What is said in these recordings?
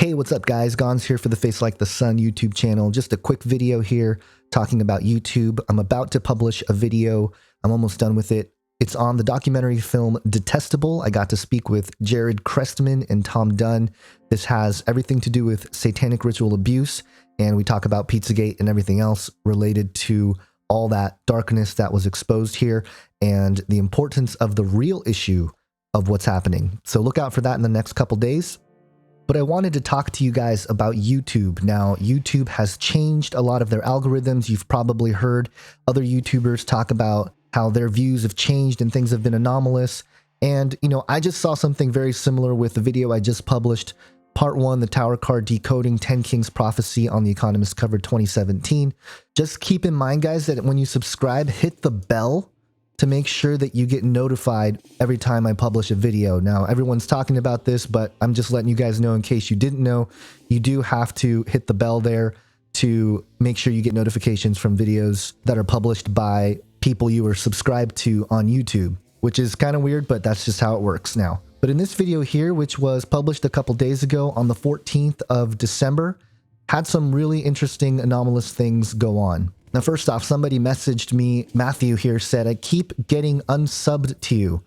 Hey, what's up guys? Gonz here for the Face Like the Sun YouTube channel. Just a quick video here talking about YouTube. I'm about to publish a video. I'm almost done with it. It's on the documentary film Detestable. I got to speak with Jared Crestman and Tom Dunn. This has everything to do with satanic ritual abuse, and we talk about Pizzagate and everything else related to all that darkness that was exposed here and the importance of the real issue of what's happening. So look out for that in the next couple days. But I wanted to talk to you guys about YouTube. Now, YouTube has changed a lot of their algorithms. You've probably heard other YouTubers talk about how their views have changed and things have been anomalous. And, you know, I just saw something very similar with the video I just published. Part 1, the Tower Card Decoding 10 Kings Prophecy on The Economist cover 2017. Just keep in mind, guys, that when you subscribe, hit the bell to make sure that you get notified every time I publish a video. Now, everyone's talking about this, but I'm just letting you guys know in case you didn't know, you do have to hit the bell there to make sure you get notifications from videos that are published by people you are subscribed to on YouTube, which is kind of weird, but that's just how it works now. But in this video here, which was published a couple days ago on the 14th of December, had some really interesting anomalous things go on. Now, first off, somebody messaged me, Matthew here, said, I keep getting unsubbed to you.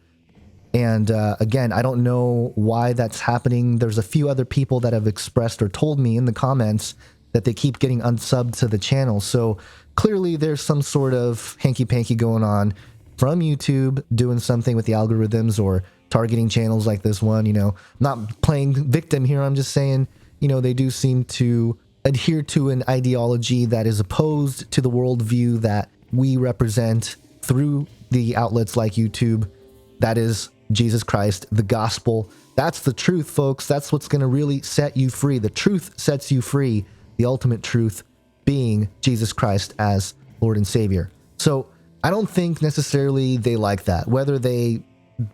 And again, I don't know why that's happening. There's a few other people that have expressed or told me in the comments that they keep getting unsubbed to the channel. So clearly there's some sort of hanky-panky going on from YouTube doing something with the algorithms or targeting channels like this one. You know, I'm not playing victim here. I'm just saying, you know, they do seem to adhere to an ideology that is opposed to the worldview that we represent through the outlets like YouTube. That is Jesus Christ, the gospel. That's the truth, folks. That's what's going to really set you free. The truth sets you free. The ultimate truth being Jesus Christ as Lord and Savior. So I don't think necessarily they like that, whether they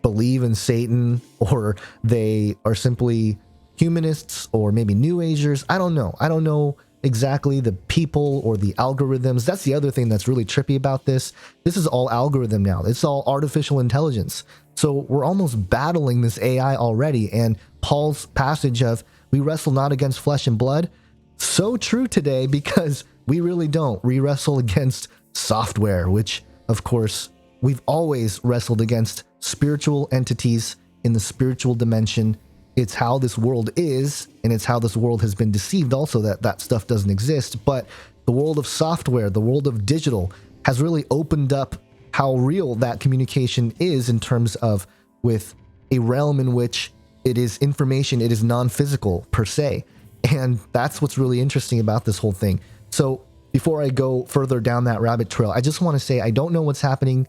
believe in Satan or they are simply humanists or maybe New Agers. I don't know. I don't know exactly the people or the algorithms. That's the other thing that's really trippy about this. This is all algorithm now. It's all artificial intelligence. So we're almost battling this AI already. And Paul's passage of we wrestle not against flesh and blood, so true today because we really don't. We wrestle against software, which of course we've always wrestled against spiritual entities in the spiritual dimension. It's how this world is, and it's how this world has been deceived also that that stuff doesn't exist. But the world of software, the world of digital, has really opened up how real that communication is in terms of with a realm in which it is information, it is non-physical per se. And that's what's really interesting about this whole thing. So before I go further down that rabbit trail, I just want to say I don't know what's happening.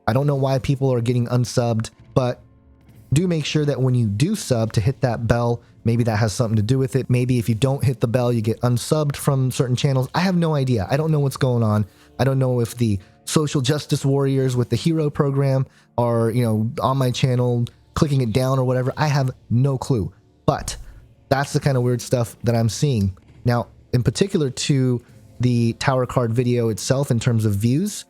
I don't know why people are getting unsubbed, but do make sure that when you do sub to hit that bell. Maybe that has something to do with it. Maybe if you don't hit the bell, you get unsubbed from certain channels. I have no idea. I don't know what's going on. I don't know if the social justice warriors with the hero program are, you know, on my channel clicking it down or whatever. I have no clue. But that's the kind of weird stuff that I'm seeing. Now, in particular to the Tower Card video itself in terms of views,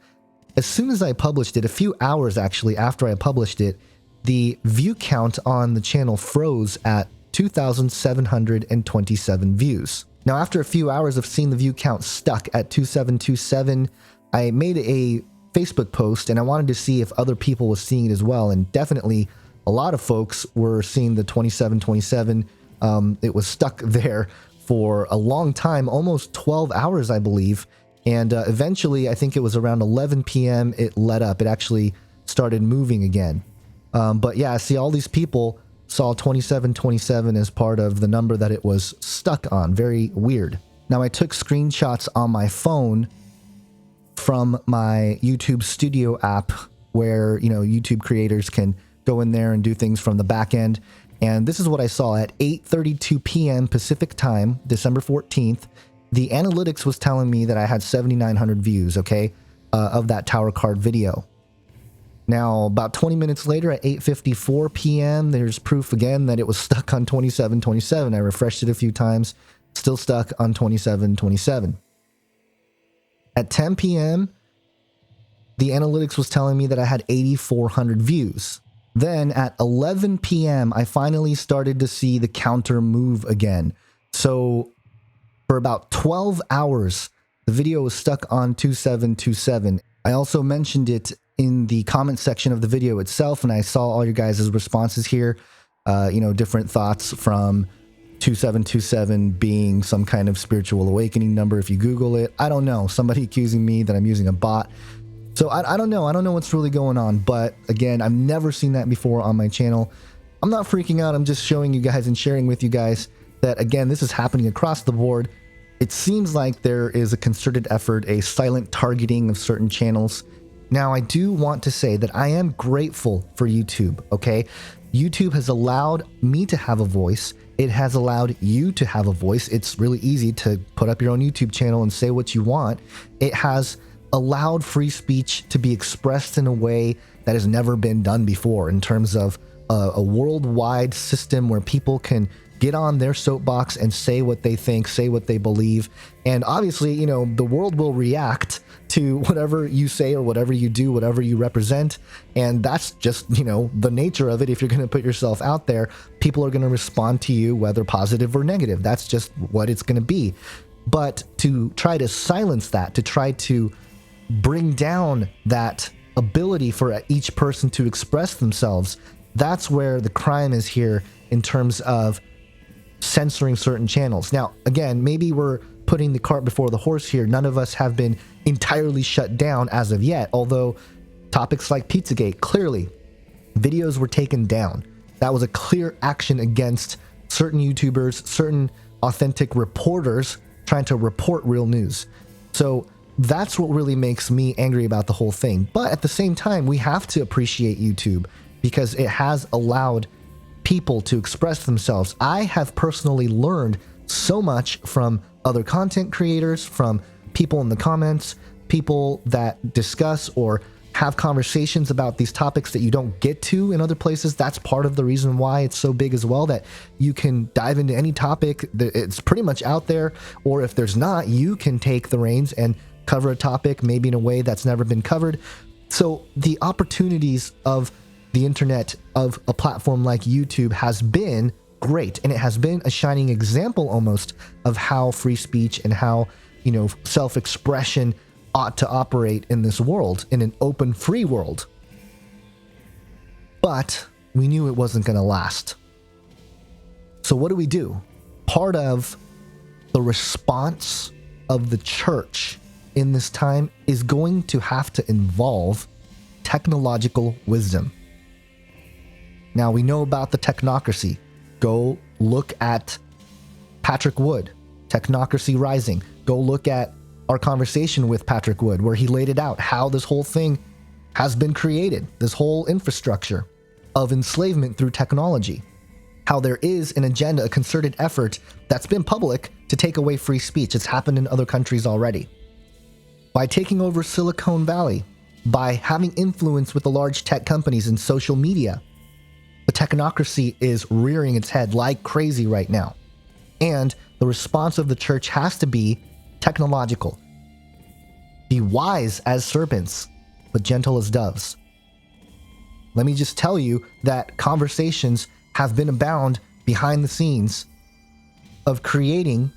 as soon as I published it, a few hours actually after I published it, the view count on the channel froze at 2,727 views. Now, after a few hours of seeing the view count stuck at 2727, I made a Facebook post and I wanted to see if other people were seeing it as well. And definitely a lot of folks were seeing the 2727. It was stuck there for a long time, almost 12 hours, I believe. And eventually, I think it was around 11 p.m., it let up. It actually started moving again. But yeah, see, all these people saw 2727 as part of the number that it was stuck on. Very weird. Now, I took screenshots on my phone from my YouTube Studio app where, you know, YouTube creators can go in there and do things from the back end. And this is what I saw at 8:32 p.m. Pacific time, December 14th. The analytics was telling me that I had 7,900 views, okay, of that Tower Card video. Now, about 20 minutes later at 8:54 p.m., there's proof again that it was stuck on 2727. I refreshed it a few times, still stuck on 2727. At 10 p.m., the analytics was telling me that I had 8,400 views. Then at 11 p.m., I finally started to see the counter move again. So for about 12 hours, the video was stuck on 2727. I also mentioned it in the comment section of the video itself, and I saw all your guys' responses here. Different thoughts from 2727 being some kind of spiritual awakening number if you Google it. I don't know. Somebody accusing me that I'm using a bot. So I don't know. I don't know what's really going on. But again, I've never seen that before on my channel. I'm not freaking out. I'm just showing you guys and sharing with you guys that, again, this is happening across the board. It seems like there is a concerted effort, a silent targeting of certain channels. Now, I do want to say that I am grateful for YouTube, okay? YouTube has allowed me to have a voice. It has allowed you to have a voice. It's really easy to put up your own YouTube channel and say what you want. It has allowed free speech to be expressed in a way that has never been done before, in terms of a worldwide system where people can get on their soapbox and say what they think, say what they believe. And obviously, the world will react to whatever you say or whatever you do, whatever you represent. And that's just, the nature of it. If you're going to put yourself out there, people are going to respond to you, whether positive or negative. That's just what it's going to be. But to try to silence that, to try to bring down that ability for each person to express themselves, that's where the crime is here in terms of censoring certain channels. Now, again, maybe we're putting the cart before the horse here. None of us have been entirely shut down as of yet, although topics like Pizzagate, clearly videos were taken down. That was a clear action against certain YouTubers, certain authentic reporters trying to report real news. So that's what really makes me angry about the whole thing. But at the same time, we have to appreciate YouTube because it has allowed people to express themselves. I have personally learned so much from other content creators, from people in the comments, people that discuss or have conversations about these topics that you don't get to in other places. That's part of the reason why it's so big as well, that you can dive into any topic. It's pretty much out there, or if there's not, you can take the reins and cover a topic maybe in a way that's never been covered. So the opportunities of the internet, of a platform like YouTube, has been great, and it has been a shining example almost of how free speech and how self-expression ought to operate in this world, in an open, free world. But we knew it wasn't going to last. So what do? Part of the response of the church in this time is going to have to involve technological wisdom. Now, we know about the technocracy. Go look at Patrick Wood, Technocracy Rising. Go look at our conversation with Patrick Wood, where he laid it out, how this whole thing has been created, this whole infrastructure of enslavement through technology. How there is an agenda, a concerted effort that's been public to take away free speech. It's happened in other countries already. By taking over Silicon Valley, by having influence with the large tech companies and social media, the technocracy is rearing its head like crazy right now. And the response of the church has to be technological. Be wise as serpents, but gentle as doves. Let me just tell you that conversations have been abound behind the scenes of creating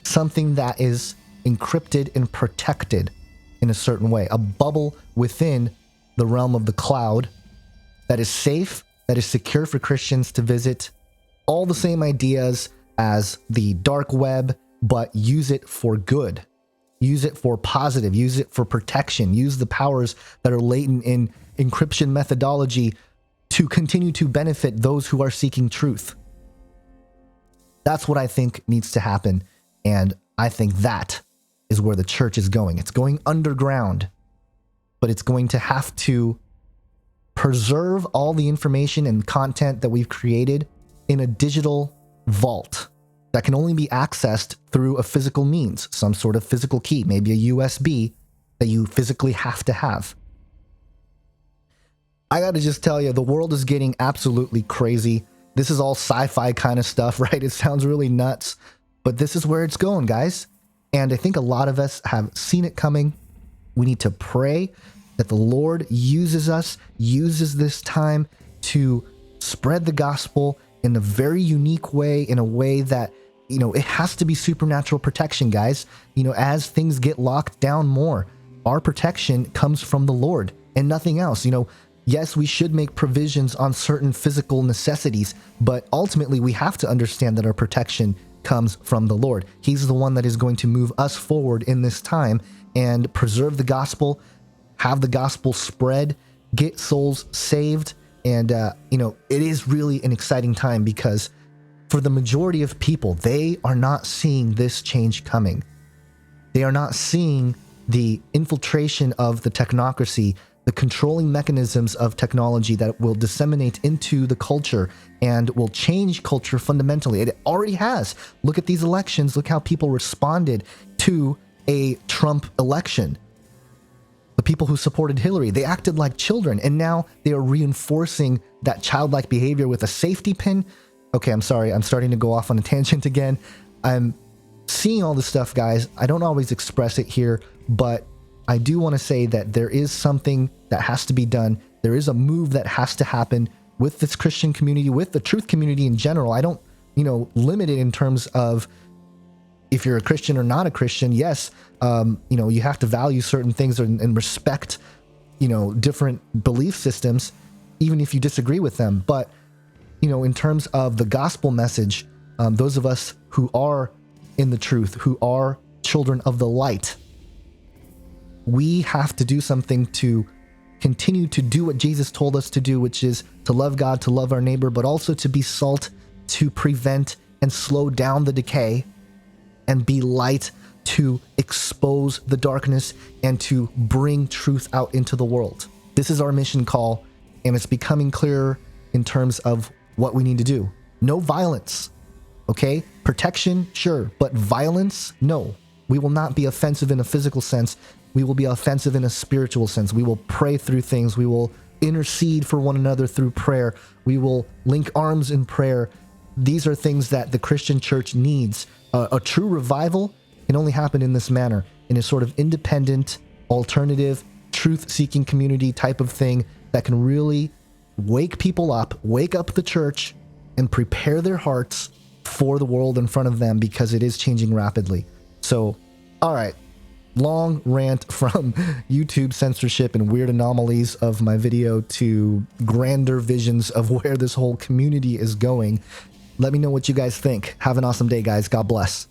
something that is encrypted and protected in a certain way, a bubble within the realm of the cloud that is safe, that is secure for Christians to visit. All the same ideas as the dark web, but use it for good. Use it for positive. Use it for protection. Use the powers that are latent in encryption methodology to continue to benefit those who are seeking truth. That's what I think needs to happen, and I think that is where the church is going. It's going underground, but it's going to have to preserve all the information and content that we've created in a digital vault that can only be accessed through a physical means, some sort of physical key, maybe a USB that you physically have to have. I got to just tell you, the world is getting absolutely crazy. This is all sci-fi kind of stuff, right? It sounds really nuts, but this is where it's going, guys. And I think a lot of us have seen it coming. We need to pray that the Lord uses us, uses this time to spread the gospel in a very unique way, in a way that, you know, it has to be supernatural protection, guys. You know, as things get locked down more, our protection comes from the Lord and nothing else. You know, yes, we should make provisions on certain physical necessities, but ultimately we have to understand that our protection comes from the Lord. He's the one that is going to move us forward in this time and preserve the gospel, have the gospel spread, get souls saved. And, you know, it is really an exciting time because for the majority of people, they are not seeing this change coming. They are not seeing the infiltration of the technocracy, the controlling mechanisms of technology that will disseminate into the culture and will change culture fundamentally. It already has. Look at these elections. Look how people responded to a Trump election. The people who supported Hillary, they acted like children, and now they are reinforcing that childlike behavior with a safety pin. Okay, I'm sorry. I'm starting to go off on a tangent again. I'm seeing all this stuff, guys. I don't always express it here, but I do want to say that there is something that has to be done. There is a move that has to happen with this Christian community, with the truth community in general. I don't, you know, limit it in terms of if you're a Christian or not a Christian. Yes, you know, you have to value certain things and respect, you know, different belief systems, even if you disagree with them. But, you know, in terms of the gospel message, those of us who are in the truth, who are children of the light, we have to do something to continue to do what Jesus told us to do, which is to love God, to love our neighbor, but also to be salt, to prevent and slow down the decay, and be light to expose the darkness and to bring truth out into the world. This is our mission call, and it's becoming clearer in terms of what we need to do. No violence, okay? Protection, sure, but violence, no. We will not be offensive in a physical sense. We will be offensive in a spiritual sense. We will pray through things. We will intercede for one another through prayer. We will link arms in prayer. These are things that the Christian church needs. A true revival can only happen in this manner, in a sort of independent, alternative, truth-seeking community type of thing that can really wake people up, wake up the church, and prepare their hearts for the world in front of them, because it is changing rapidly. So, all right, long rant from YouTube censorship and weird anomalies of my video to grander visions of where this whole community is going. Let me know what you guys think. Have an awesome day, guys. God bless.